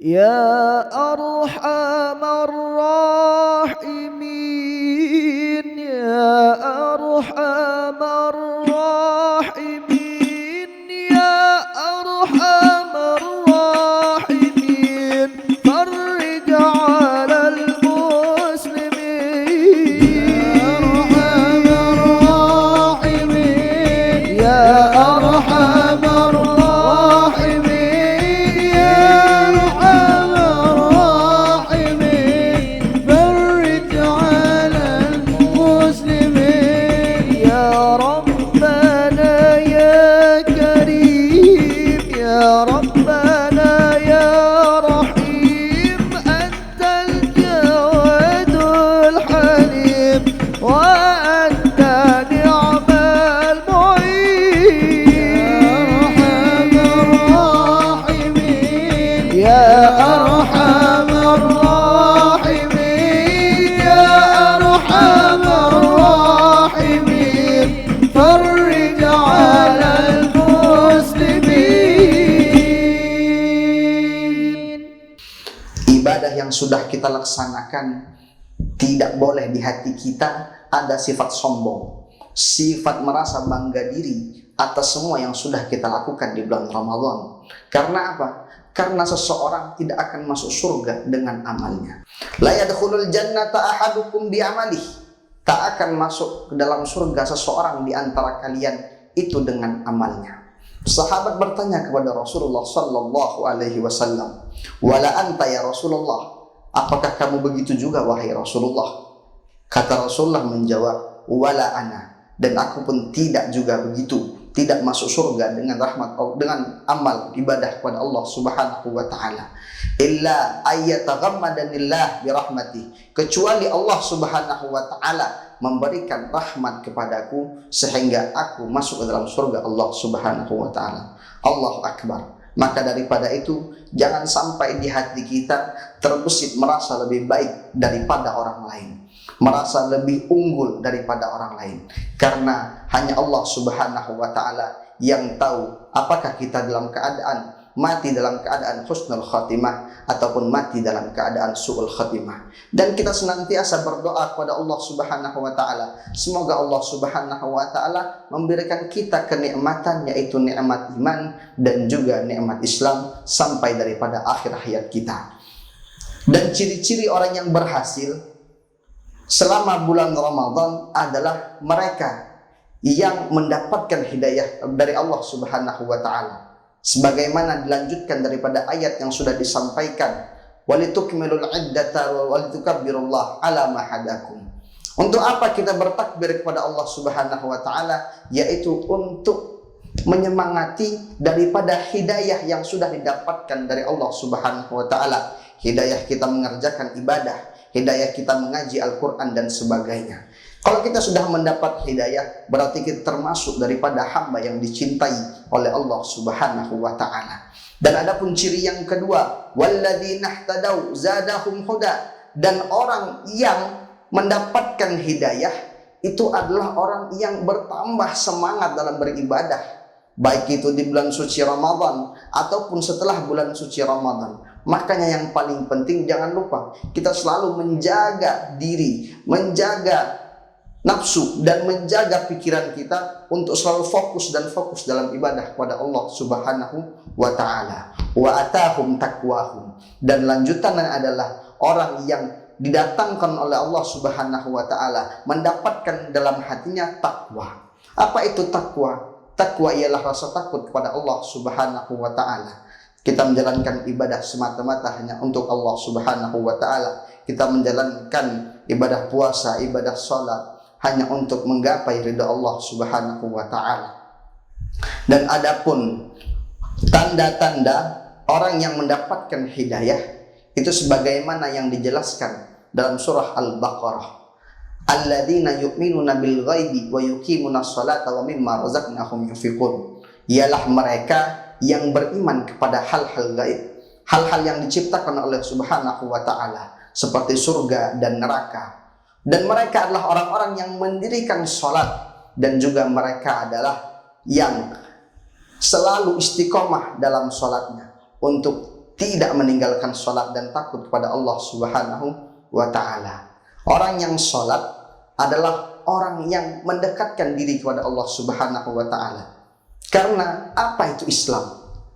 يا أرحم الراحمين يا أرحم الراحمين يا أرحم الراحمين فرج على المسلمين يا أرحم الراحمين يا أرحم الراحمين فرج على المسلمين يا ربنا يا كريم يا ربنا يا رحيم أنت الجواد الحليم وأنت نعم المعين يا أرحم الراحمين يا أرحم الراحمين فرج على المسلمين. Ibadah yang sudah kita laksanakan, tidak boleh di hati kita ada sifat sombong, sifat merasa bangga diri atas semua yang sudah kita lakukan di bulan Ramadan. Karena apa? Karena seseorang tidak akan masuk surga dengan amalnya. La yadkhulul jannata ahadukum bi'amalih. Tak akan masuk ke dalam surga seseorang di antara kalian itu dengan amalnya. Sahabat bertanya kepada Rasulullah sallallahu alaihi wasallam, "Wala anta ya Rasulullah? Apakah kamu begitu juga wahai Rasulullah?" Kata Rasulullah menjawab, "Wala ana." Dan aku pun tidak juga begitu, tidak masuk surga dengan rahmat Allah, dengan amal ibadah kepada Allah Subhanahu wa taala. Illa ayyataghammadanillah birahmatih. Kecuali Allah Subhanahu wa taala memberikan rahmat kepadaku sehingga aku masuk ke dalam surga Allah Subhanahu wa taala. Allahu akbar. Maka daripada itu, jangan sampai di hati kita terbesit merasa lebih baik daripada orang lain, merasa lebih unggul daripada orang lain. Karena hanya Allah Subhanahu wa taala yang tahu apakah kita dalam keadaan mati dalam keadaan husnul khatimah ataupun mati dalam keadaan su'ul khatimah. Dan kita senantiasa berdoa kepada Allah Subhanahu wa taala, semoga Allah Subhanahu wa taala memberikan kita kenikmatan, yaitu nikmat iman dan juga nikmat Islam sampai daripada akhir hayat kita. Dan ciri-ciri orang yang berhasil selama bulan Ramadan adalah mereka yang mendapatkan hidayah dari Allah Subhanahu wa taala. Sebagaimana dilanjutkan daripada ayat yang sudah disampaikan, walitukmilul iddata walitukabbirullaha ala ma hadakum. Untuk apa kita bertakbir kepada Allah Subhanahu wa taala? Yaitu untuk menyemangati daripada hidayah yang sudah didapatkan dari Allah Subhanahu wa taala. Hidayah kita mengerjakan ibadah, hidayah kita mengaji Al-Quran dan sebagainya. Kalau kita sudah mendapat hidayah, berarti kita termasuk daripada hamba yang dicintai oleh Allah Subhanahu wa taala. Dan adapun ciri yang kedua, walladzina ihtadaw zadahum huda. Dan orang yang mendapatkan hidayah itu adalah orang yang bertambah semangat dalam beribadah, baik itu di bulan suci Ramadan ataupun setelah bulan suci Ramadan. Makanya yang paling penting, jangan lupa kita selalu menjaga diri, menjaga nafsu dan menjaga pikiran kita untuk selalu fokus dalam ibadah kepada Allah Subhanahu wa taala. Wa atahum taqwahum. Dan lanjutannya adalah orang yang didatangkan oleh Allah Subhanahu wa taala mendapatkan dalam hatinya takwa. Apa itu takwa? Takwa ialah rasa takut kepada Allah Subhanahu wa taala. Kita menjalankan ibadah semata-mata hanya untuk Allah Subhanahu wa taala. Kita menjalankan ibadah puasa, ibadah salat hanya untuk menggapai ridha Allah Subhanahu wa taala. Dan adapun tanda-tanda orang yang mendapatkan hidayah itu sebagaimana yang dijelaskan dalam surah Al-Baqarah. Alladzina yu'minuna bil ghaibi wa yuqimunas salata wa mimma razaqnahum yunfiqun. Ialah mereka yang beriman kepada hal-hal gaib, hal-hal yang diciptakan oleh Subhanahu wa taala seperti surga dan neraka. Dan mereka adalah orang-orang yang mendirikan sholat, dan juga mereka adalah yang selalu istiqomah dalam sholatnya untuk tidak meninggalkan sholat dan takut kepada Allah Subhanahu wa Ta'ala. Orang yang sholat adalah orang yang mendekatkan diri kepada Allah Subhanahu wa Ta'ala. Karena apa itu Islam?